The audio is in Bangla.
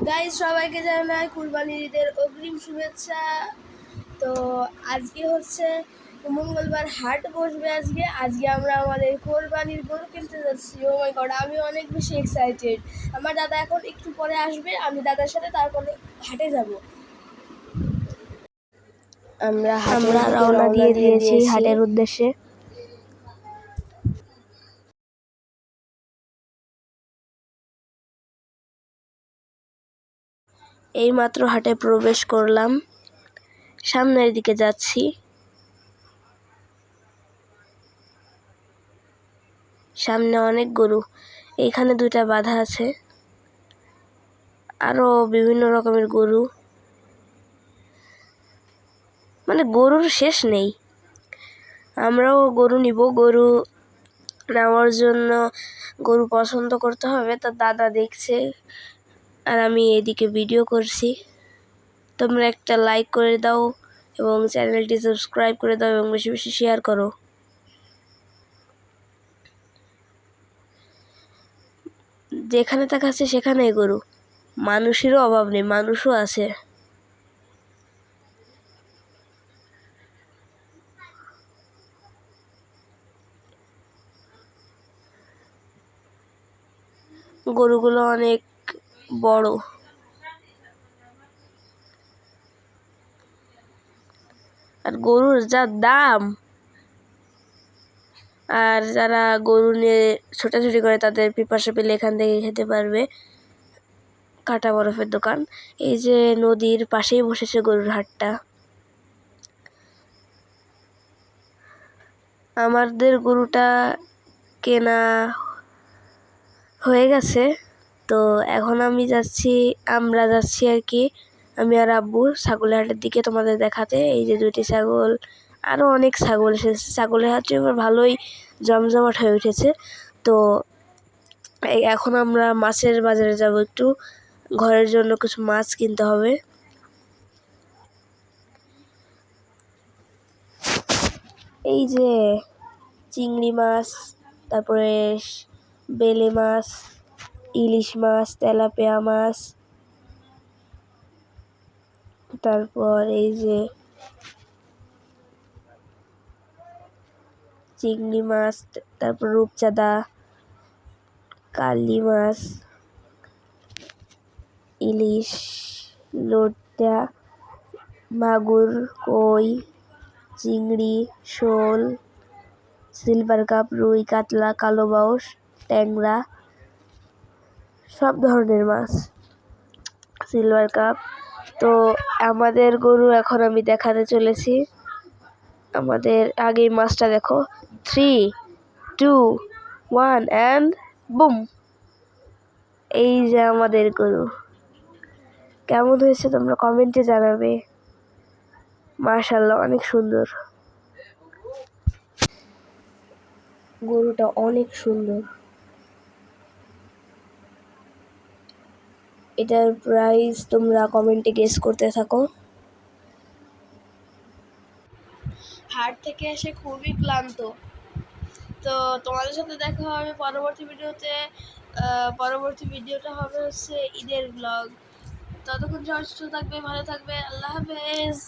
গাইস সবাইকে জানাই কুরবানির ঈদের অগ্রিম শুভেচ্ছা। তো আজকে হচ্ছে মঙ্গলবার, হাট বসবে আজকে আমরা আমাদের কোরবানির গরু কিনতে যাচ্ছি। ও মাই গড, আমি অনেক বেশি এক্সাইটেড। আমার দাদা এখন একটু পরে আসবে, আমি দাদার সাথে তারপরে হাটে যাব। আমরা রওনা দিয়ে দিয়েছি হাটের উদ্দেশ্যে। এইমাত্র হাটে প্রবেশ করলাম, সামনের দিকে যাচ্ছি। সামনে অনেক গরু, এইখানে দুইটা বাঁধা আছে, আরো বিভিন্ন রকমের গরু, মানে গরুর শেষ নেই। আমরাও গরু নিব, গরু নেওয়ার জন্য গরু পছন্দ করতে হবে। তো দাদা দেখছে আর আমি এদিকে ভিডিও করছি। তোমরা একটা লাইক করে দাও এবং চ্যানেলটি সাবস্ক্রাইব করে দাও এবং বেশি বেশি শেয়ার করো। যেখানে তাকাচ্ছে সেখানেই গরু, মানুষেরও অভাব নেই, মানুষও আছে। গরুগুলো অনেক বড়, আর গরুর যা দাম। আর যারা গরু নিয়ে ছোটাছুটি করে তাদের পিপাসা পেলে এখান থেকে খেতে পারবে। কাটা বরফের দোকান, এই যে নদীর পাশেই বসেছে গরুর হাটটা। আমাদের গরুটা কেনা হয়ে গেছে, তো এখন আমরা যাচ্ছি আর কি, আমি আর আব্বু ছাগলের হাটের দিকে তোমাদের দেখাতে। এই যে দুইটি ছাগল, আরও অনেক ছাগল এসেছে। ছাগলের হাটে এবার ভালোই জমজমাট হয়ে উঠেছে। তো এখন আমরা মাছের বাজারে যাব, একটু ঘরের জন্য কিছু মাছ কিনতে হবে। এই যে চিংড়ি মাছ, তারপরে বেলে মাছ, ইলিশ মাছ, তেলাপিয়া মাছ, তারপর এই যে চিংড়ি মাছ, তারপর রূপচাঁদা, কালি মাছ, ইলিশ, লোট্টা, মাগুর, কই, চিংড়ি, শোল, সিলভার কাপ, রুই, কাতলা, কালো বাউস, ট্যাংরা, সব ধরনের মাছ, সিলভার কাপ। তো আমাদের গরু এখন আমি দেখাতে চলেছি। আমাদের আগে মাছটা দেখো, 3, 2, 1 অ্যান্ড বুম। এই যে আমাদের গরু, কেমন হয়েছে তোমরা কমেন্টে জানাবে। মাশাআল্লাহ, অনেক সুন্দর, গরুটা অনেক সুন্দর। এটার প্রাইস তোমরা কমেন্টে গেস করতে থাকো। হাট থেকে এসে খুবই ক্লান্ত, তো তোমাদের সাথে দেখা হবে পরবর্তী ভিডিওতে। পরবর্তী ভিডিওটা হবে হচ্ছে ঈদের ব্লগ। ততক্ষণ সবাই সুস্থ থাকবে, ভালো থাকবে। আল্লাহ হাফেজ।